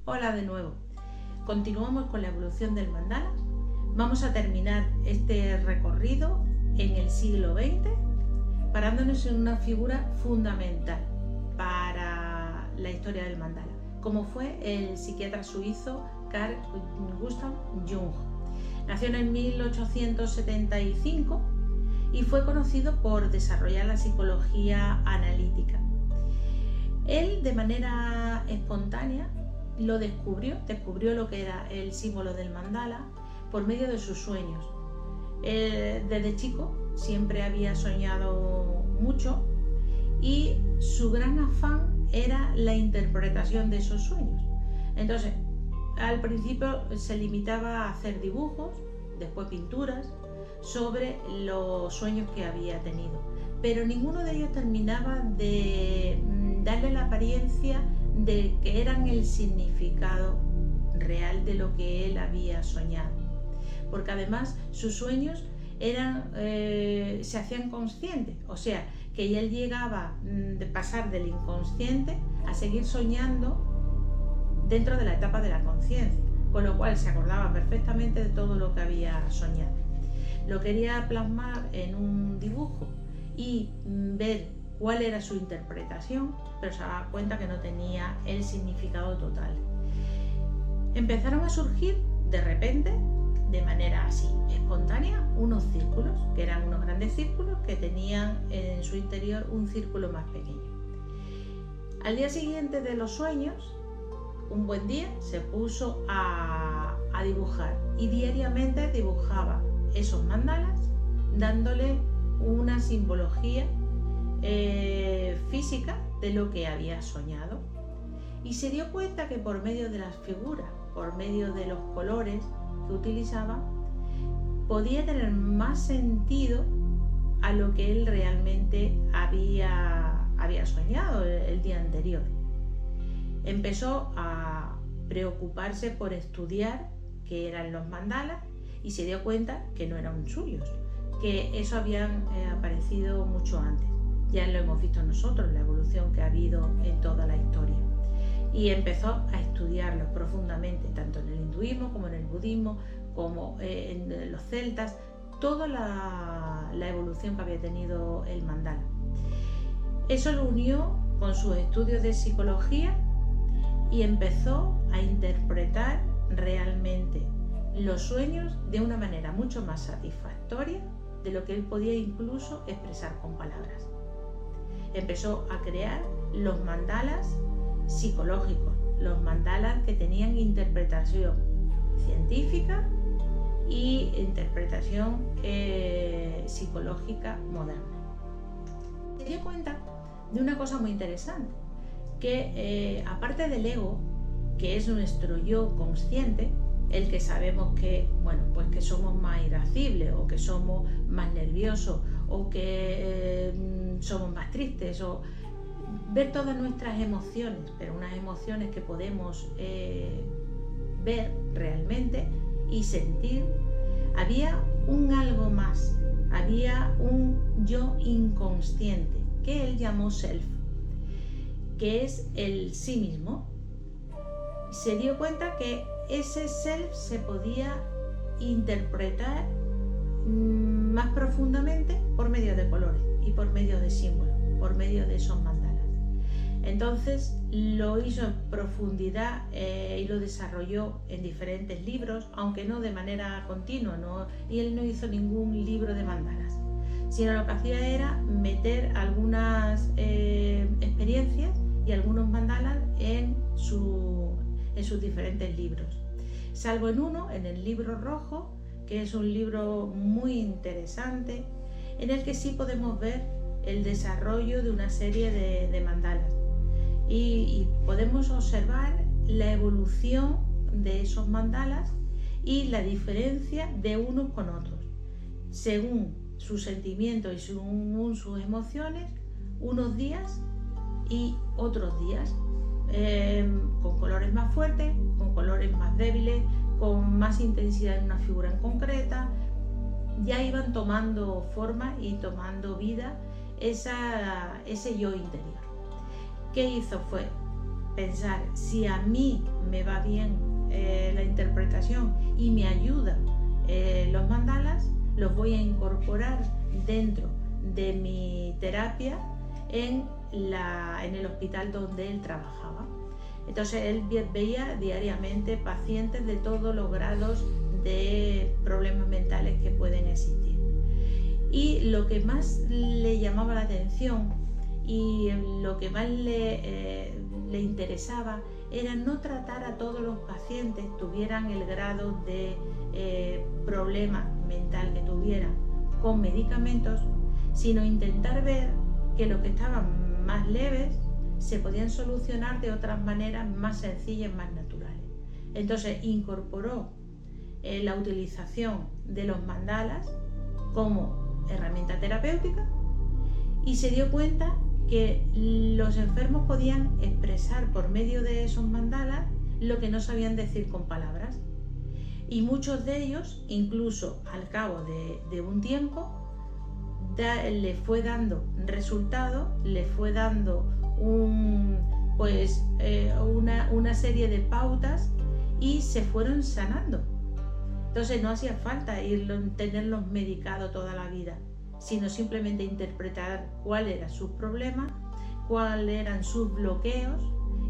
Hola de nuevo. Continuamos con la evolución del mandala. Vamos a terminar este recorrido en el siglo XX, parándonos en una figura fundamental para la historia del mandala, como fue el psiquiatra suizo Carl Gustav Jung. Nació en 1875 y fue conocido por desarrollar la psicología analítica. Él, de manera espontánea, lo descubrió lo que era el símbolo del mandala por medio de sus sueños. Desde chico siempre había soñado mucho y su gran afán era la interpretación de esos sueños. Entonces, al principio se limitaba a hacer dibujos, después pinturas, sobre los sueños que había tenido, pero ninguno de ellos terminaba de darle la apariencia de que eran el significado real de lo que él había soñado, porque además sus sueños se hacían conscientes, o sea que él llegaba de pasar del inconsciente a seguir soñando dentro de la etapa de la conciencia, con lo cual se acordaba perfectamente de todo lo que había soñado. Lo quería plasmar en un dibujo y ver cuál era su interpretación, pero se daba cuenta que no tenía el significado total. Empezaron a surgir de repente, de manera así espontánea, unos círculos, que eran unos grandes círculos que tenían en su interior un círculo más pequeño. Al día siguiente de los sueños, un buen día se puso a dibujar y diariamente dibujaba esos mandalas, dándole una simbología física de lo que había soñado, y se dio cuenta que por medio de las figuras, por medio de los colores que utilizaba, podía tener más sentido a lo que él realmente había soñado el día anterior. Empezó a preocuparse por estudiar qué eran los mandalas y se dio cuenta que no eran suyos, que eso habían aparecido mucho antes. Ya lo hemos visto nosotros, la evolución que ha habido en toda la historia. Y empezó a estudiarlos profundamente, tanto en el hinduismo como en el budismo, como en los celtas, toda la evolución que había tenido el mandala. Eso lo unió con sus estudios de psicología y empezó a interpretar realmente los sueños de una manera mucho más satisfactoria de lo que él podía incluso expresar con palabras. Empezó a crear los mandalas psicológicos, los mandalas que tenían interpretación científica y interpretación psicológica moderna. Se dio cuenta de una cosa muy interesante, que aparte del ego, que es nuestro yo consciente, el que sabemos que, pues que somos más irascibles, o que somos más nerviosos, o que somos más tristes, o ver todas nuestras emociones, pero unas emociones que podemos ver realmente y sentir. Había un algo más, había un yo inconsciente, que él llamó self, que es el sí mismo. Se dio cuenta que ese self se podía interpretar más profundamente por medio de colores y por medio de símbolos, por medio de esos mandalas. Entonces lo hizo en profundidad y lo desarrolló en diferentes libros, aunque no de manera continua, y él no hizo ningún libro de mandalas, sino lo que hacía era meter algunas experiencias y algunos mandalas en sus diferentes libros, salvo en uno, en el libro rojo, que es un libro muy interesante, en el que sí podemos ver el desarrollo de una serie de mandalas y podemos observar la evolución de esos mandalas y la diferencia de unos con otros, según sus sentimientos y según sus emociones, unos días y otros días, con colores más fuertes, con colores más débiles, con más intensidad en una figura en concreta. Ya iban tomando forma y tomando vida ese yo interior. ¿Qué hizo? Fue pensar, si a mí me va bien la interpretación y me ayuda los mandalas, los voy a incorporar dentro de mi terapia en el hospital donde él trabajaba. Entonces él veía diariamente pacientes de todos los grados de problemas mentales que pueden existir. Y lo que más le llamaba la atención y lo que más le interesaba era no tratar a todos los pacientes, tuvieran el grado de problema mental que tuvieran, con medicamentos, sino intentar ver que los que estaban más leves se podían solucionar de otras maneras más sencillas, más naturales. Entonces incorporó la utilización de los mandalas como herramienta terapéutica y se dio cuenta que los enfermos podían expresar por medio de esos mandalas lo que no sabían decir con palabras. Y muchos de ellos, incluso al cabo de un tiempo, le fue dando resultados, le fue dando una serie de pautas y se fueron sanando. Entonces no hacía falta tenerlos medicados toda la vida, sino simplemente interpretar cuál era su problema, cuáles eran sus bloqueos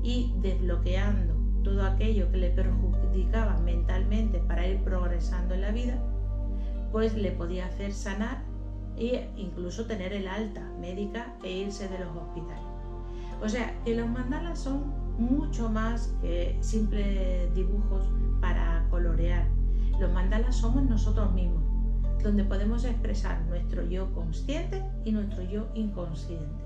y desbloqueando todo aquello que le perjudicaba mentalmente para ir progresando en la vida, pues le podía hacer sanar e incluso tener el alta médica e irse de los hospitales. O sea, que los mandalas son mucho más que simples dibujos para colorear. Los mandalas somos nosotros mismos, donde podemos expresar nuestro yo consciente y nuestro yo inconsciente.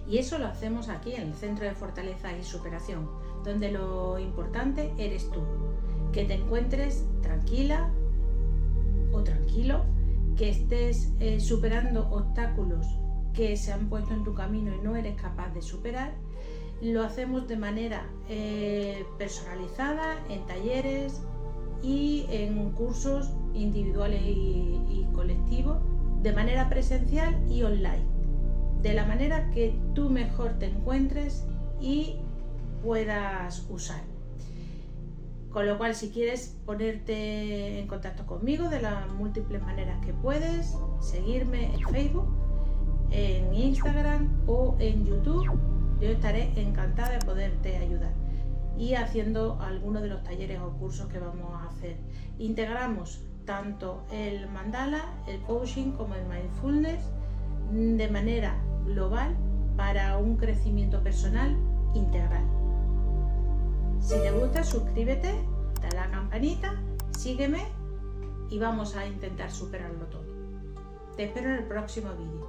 Y eso lo hacemos aquí en el Centro de Fortaleza y Superación, donde lo importante eres tú, que te encuentres tranquila o tranquilo, que estés superando obstáculos que se han puesto en tu camino y no eres capaz de superar. Lo hacemos de manera personalizada, en talleres y en cursos individuales y colectivos, de manera presencial y online, de la manera que tú mejor te encuentres y puedas usar. Con lo cual, si quieres ponerte en contacto conmigo de las múltiples maneras que puedes, seguirme en Facebook, en Instagram o en YouTube, yo estaré encantada de poderte ayudar y haciendo algunos de los talleres o cursos que vamos a hacer. Integramos tanto el mandala, el coaching como el mindfulness de manera global para un crecimiento personal integral. Si te gusta, suscríbete, dale a la campanita, sígueme y vamos a intentar superarlo todo. Te espero en el próximo vídeo.